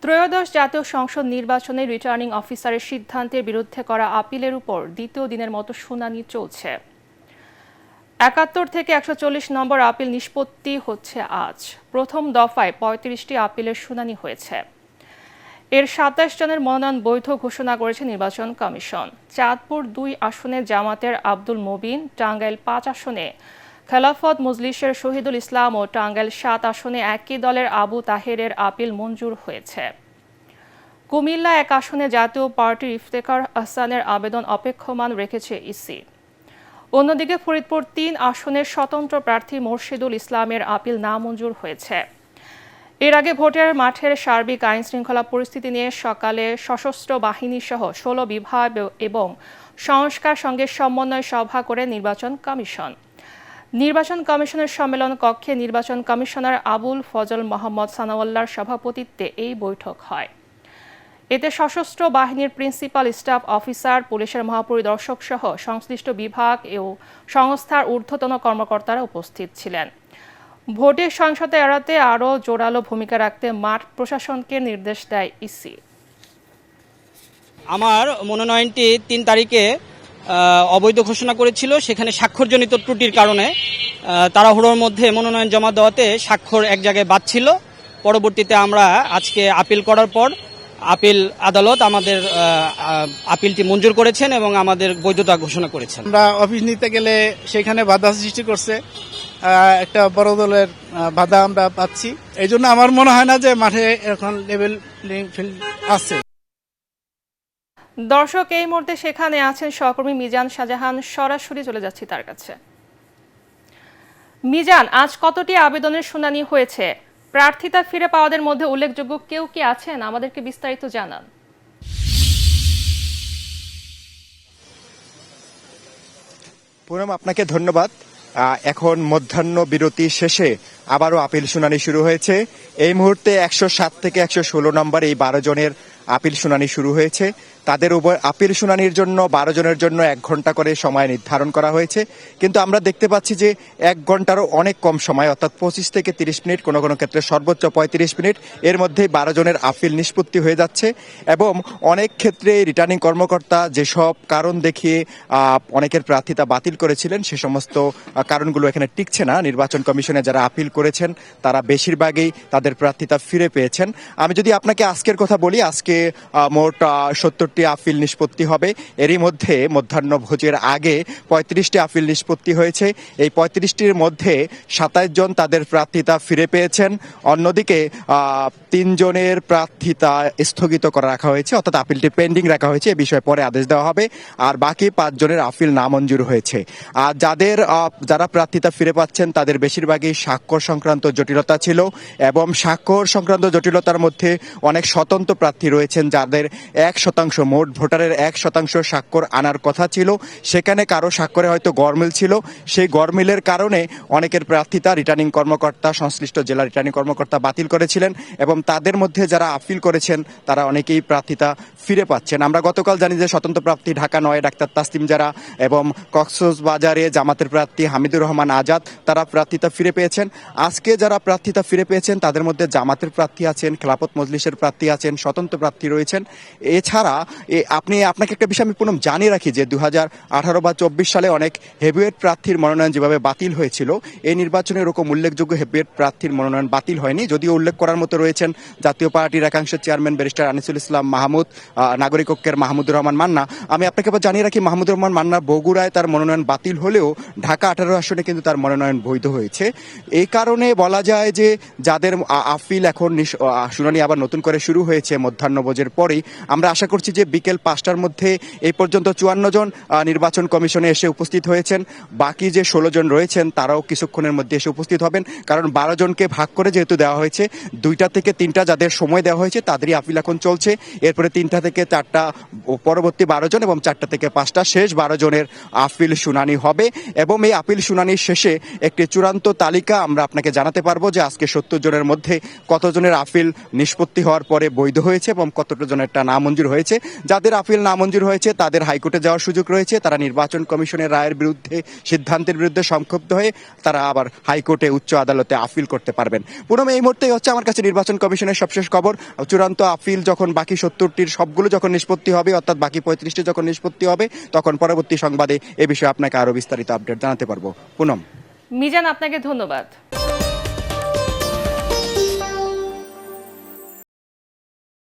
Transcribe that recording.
ত্রয়োদশ জাতীয় সংসদ নির্বাচনে রিটার্নিং অফিসারের সিদ্ধান্তের বিরুদ্ধে করা আপিলের উপর দ্বিতীয় দিনের মতো শুনানি চলছে। ৭১ থেকে ১৪০ নম্বর আপিল নিষ্পত্তি হচ্ছে আজ। প্রথম দফায় ৩৫টি আপিলের শুনানি হয়েছে। এর ২৭ জনের মনোনয়ন বৈধ ঘোষণা করেছে নির্বাচন কমিশন। চাঁদপুর ২ আসনে জামাতের আব্দুল মুবিন, টাঙ্গাইল ৫ আসনে খেলাফত মজলিসের শহীদুল ইসলাম ও টাঙ্গাইল ৭ আসনে একই দলের আবু তাহেরের আপিল মঞ্জুর হয়েছে। কুমিল্লা ১ আসনে জাতীয় পার্টির ইফতেখার আহসানের আবেদন অপেক্ষমান রেখেছে ইসি। অন্যদিকে ফরিদপুর ৩ আসনের স্বতন্ত্র প্রার্থী মোর্শেদুল ইসলামের আপিল নামঞ্জুর হয়েছে। এর আগে ভোটের মাঠের সার্বিক আইন শৃঙ্খলা পরিস্থিতি নিয়ে সকালে সশস্ত্র বাহিনী সহ ১৬ বিভাগ এবং সংস্কার সঙ্গে সমন্বয় সভা করে নির্বাচন কমিশন। নির্বাচন কমিশনের সম্মেলন কক্ষে নির্বাচন কমিশনার আবুল ফজল মোহাম্মদ সানাওয়াল্লার সভাপতিত্বে এই বৈঠক হয়। এতে সশস্ত্র বাহিনীর প্রিন্সিপাল স্টাফ অফিসার, পুলিশের মহাপরিদর্শক সহ সংশ্লিষ্ট বিভাগ ও সংস্থার ঊর্ধ্বতন কর্মকর্তারা উপস্থিত ছিলেন। ভোটের সহিংসতা এড়াতে আরও জোরালো ভূমিকা রাখতে মাঠ প্রশাসনকে নির্দেশ দেয় ইসি। আমার মনোনয়নটি ৩ তারিখে অবৈধ ঘোষণা করেছিল। সেখানে স্বাক্ষরজনিত ত্রুটির কারণে তাড়াহুড়োর মধ্যে মনোনয়ন জমা দেওয়াতে স্বাক্ষর এক জায়গায় বাদ ছিল। পরবর্তীতে আমরা আজকে আপিল করার পর আপিল আদালত আমাদের আপিলটি মঞ্জুর করেছেন এবং আমাদের বৈধতা ঘোষণা করেছেন। আমরা অফিস নিতে গেলে সেখানে বাধা সৃষ্টি করছে, একটা বড় দলের বাধা আমরা পাচ্ছি। এই জন্য আমার মনে হয় না যে মাঠে এখন লেভেল প্লেইং ফিল্ড আছে। দর্শক, এই মুহূর্তে সেখানে আছেন সহকর্মী মিজান শাহজাহান। সরাসরি চলে যাচ্ছি তার কাছে। মিজান, আজ কতটি আবেদনের শুনানি হয়েছে? প্রার্থিতা ফিরে পাওয়াদের মধ্যে উল্লেখযোগ্য কেউ কি আছেন? আমাদেরকে বিস্তারিত জানান। পুনম, আপনাকে ধন্যবাদ। এখন মধ্যাহ্ন বিরতি শেষে আবারও আপিল শুনানি শুরু হয়েছে। এই মুহূর্তে ১০৭ থেকে ১১৬ নম্বর এই ১২ জনের আপিল শুনানি শুরু হয়েছে। তাদের আপিল শুনানির জন্য ১২ জনের জন্য ১ ঘন্টা করে সময় নির্ধারণ করা হয়েছে। কিন্তু আমরা দেখতে পাচ্ছি যে ১ ঘন্টারও অনেক কম সময়, অর্থাৎ ২৫ থেকে ৩০ মিনিট, কোনো কোনো ক্ষেত্রে সর্বোচ্চ ৩৫ মিনিট, এর মধ্যেই ১২ জনের আপিল নিষ্পত্তি হয়ে যাচ্ছে। এবং অনেক ক্ষেত্রে রিটার্নিং কর্মকর্তা যেসব কারণ দেখিয়ে অনেকের প্রার্থিতা বাতিল করেছিলেন, সে সমস্ত কারণগুলো এখানে টিকছে না। নির্বাচন কমিশনে যারা আপিল করেছেন তারা বেশিরভাগই তাদের প্রার্থিতা ফিরে পেয়েছেন। আমি যদি আপনাকে আজকের কথা বলি, আজকে মোট ৭০টি আপিল নিষ্পত্তি হবে। এরই মধ্যে মধ্যাহ্ন ভোজের আগে ৩৫টি আপিল নিষ্পত্তি হয়েছে। এই ৩৫টির মধ্যে ২৭ জন তাদের প্রার্থিতা ফিরে পেয়েছেন। অন্যদিকে ৩ জনের প্রার্থিতা স্থগিত করে রাখা হয়েছে, অর্থাৎ আপিলটি পেন্ডিং রাখা হয়েছে। এ বিষয়ে পরে আদেশ দেওয়া হবে। আর বাকি ৫ জনের আপিল নামঞ্জুর হয়েছে। আর যারা প্রার্থিতা ফিরে পাচ্ছেন তাদের বেশিরভাগই স্বাক্ষর সংক্রান্ত জটিলতা ছিল, এবং স্বাক্ষর সংক্রান্ত জটিলতার মধ্যে অনেক স্বতন্ত্র প্রার্থী রয়েছেন যাদের ১% মোট ভোটারের ১% স্বাক্ষর আনার কথা ছিল। সেখানে কারো স্বাক্ষরে হয়তো গরমিল ছিল। সেই গরমিলের কারণে অনেকের প্রার্থিতা রিটার্নিং কর্মকর্তা, সংশ্লিষ্ট জেলা রিটার্নিং কর্মকর্তা বাতিল করেছিলেন, এবং তাদের মধ্যে যারা আপিল করেছেন তারা অনেকেই প্রার্থিতা ফিরে পাচ্ছেন। আমরা গতকাল জানি যে স্বতন্ত্র প্রার্থী ঢাকা ৯ ডাক্তার তাসলিম জারা এবং কক্সবাজারে জামাতের প্রার্থী হামিদুর রহমান আজাদ তারা প্রার্থিতা ফিরে পেয়েছেন। আজকে যারা প্রার্থিতা ফিরে পেয়েছেন তাদের মধ্যে জামাতের প্রার্থী আছেন, খেলাফত মজলিসের প্রার্থী আছেন, স্বতন্ত্র প্রার্থী রয়েছেন। এছাড়া আপনাকে একটা বিষয় আমি পুনম জানিয়ে রাখি যে ২০১৮ বা ২৪ সালে অনেক হেভিওয়েট প্রার্থীর মনোনয়ন যেভাবে বাতিল হয়েছিল, এই নির্বাচনে এরকম উল্লেখযোগ্য হেভিওয়েট প্রার্থীর মনোনয়ন বাতিল হয়নি। যদিও উল্লেখ করার মতো রয়েছেন জাতীয় পার্টির একাংশ চেয়ারম্যান ব্যারিস্টার আনিসুল ইসলাম মাহমুদ, নাগরিক ঐক্যের মাহমুদুর রহমান মান্না। আমি আপনাকে জানিয়ে রাখি, মাহমুদুর রহমান মান্না বগুড়ায় তার মনোনয়ন বাতিল হলেও ঢাকা ১৮ আসনে কিন্তু তার মনোনয়ন বৈধ হয়েছে। এই কারণে বলা যায় যে যাদের আপিল এখন শুনানি আবার নতুন করে শুরু হয়েছে মধ্যাহ্ন ভোজের পরেই, আমরা আশা করছি যে বিকেল ৫টার মধ্যে এই পর্যন্ত ৫৪ জন নির্বাচন কমিশনে এসে উপস্থিত হয়েছেন। বাকি যে ১৬ জন রয়েছেন তারাও কিছুক্ষণের মধ্যে এসে উপস্থিত হবেন, কারণ ১২ জনকে ভাগ করে যেহেতু দেওয়া হয়েছে, ২টা থেকে ৩টা যাদের সময় দেওয়া হয়েছে তাদেরই আপিল এখন চলছে। এরপরে 3টা থেকে 4টা পরবর্তী ১২ জন এবং 4টা থেকে 5টা শেষ ১২ জনের আপিল শুনানি হবে। এবং এই আপিল শুনানির শেষে একটি চূড়ান্ত তালিকা আমরা আপনাকে জানাতে পারবো যে আজকে ৭০ জনের মধ্যে কতজনের আপিল নিষ্পত্তি হওয়ার পরে বৈধ হয়েছে এবং কতটা জনেরটা নামঞ্জুর হয়েছে। যাদের আপিল নামঞ্জুর হয়েছে তাদের হাইকোর্টে যাওয়ার সুযোগ রয়েছে। তারা নির্বাচন কমিশনের রায়ের বিরুদ্ধে, সিদ্ধান্তের বিরুদ্ধে সংক্ষুব্ধ হয়ে তারা আবার হাইকোর্টে, উচ্চ আদালতে আপিল করতে পারবেন। পুনম, এই মুহূর্তে হচ্ছে আমার কাছে নির্বাচন কমিশনের সবশেষ খবর। চূড়ান্ত আপিল যখন বাকি 70টির সবগুলো যখন নিষ্পত্তি হবে, অর্থাৎ বাকি 35টি যখন নিষ্পত্তি হবে, তখন পরবর্তী সংবাদে এ বিষয়ে আপনাকে আরো বিস্তারিত আপডেট জানাতে পারবো। পুনম। মিজান, আপনাকে ধন্যবাদ।